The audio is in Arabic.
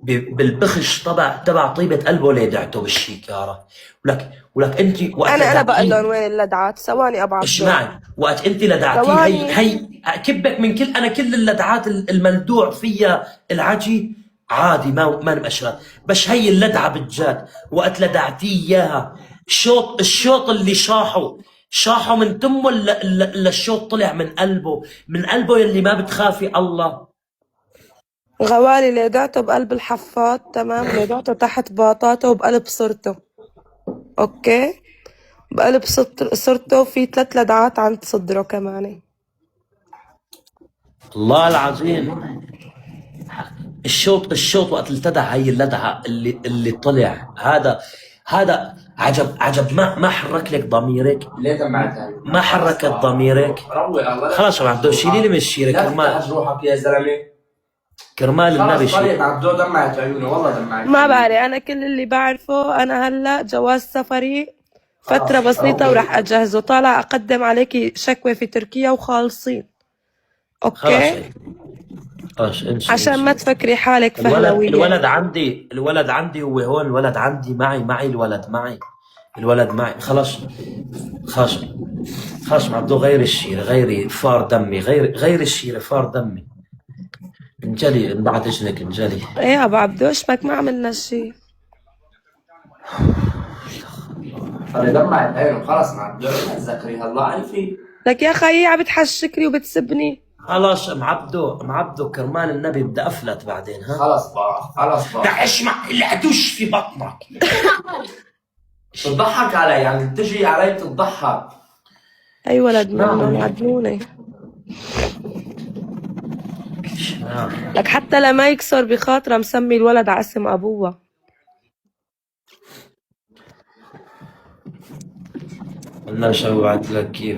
بالبخش تبع طيبة قلبه لدعته بالشيكارة. ولك انت وقت انا بقول لدعتيه. لهم وين اللدعات. ثواني ابو عبدو، اسمعي، وقت انت لدعتيه ثواني. هي كبك من كل، انا كل اللدعات الملدوع فيها العجي عادي، ما مقشرة، بس هي اللدعة بالجد وقت لدعتيه اياها، الشوط اللي شاحه من تمه، ولا الشوط طلع من قلبه يلي ما بتخافي الله. غوالي لدعته بقلب الحفاض، تمام، ولدعته تحت باطاته وبقلب صرته. اوكي، بقلب صرته في 3 لدعات عند صدره كمان. الله العظيم. الشوط وقت التدع هي اللدعة اللي طلع، هذا عجب ما حرك لك ضميرك؟ ليه دمعتها؟ ما حركت ضميرك؟ روق الله. خلاص يا عبدو، شيلي لي من الشيرة لا كرمال، تفتح روحك يا زلمه. كرمال النبي خلص طريق شيل. عبدو دمعت عيوني والله دمعت. ما بعرف، انا كل اللي بعرفه انا هلا جواز سفري فترة بسيطة وراح اجهزه، طالع اقدم عليكي شكوى في تركيا وخالصين. خلاص اوكي، انسى عشان ما تفكري حالك فهلوية. الولد عندي هو هون، الولد عندي معي الولد معي. خلاص عبدو، غير الشيرة، غيري فار دمي، غير الشيرة فار دمي. انجلي بعد اذنك، انجلي. ايه يا ابو عبدو، اشمك ما عملنا شي. خلي دمعت عينه خلص مع عبدو، ما تذكري هلا عارفي. لك يا خيي عم بتحشكني وبتسبني. خلاص معبدو كرمال النبي بدي افلت بعدين، ها. خلص بقى. لا اسمع، اللي ادوش في بطنك. تضحك علي يعني، تجي علي تضحك. اي ولد منهم عدلوني. لك حتى لما يكسر بخاطره مسمي الولد على اسم ابوه. قلنا شو بعت لك كيف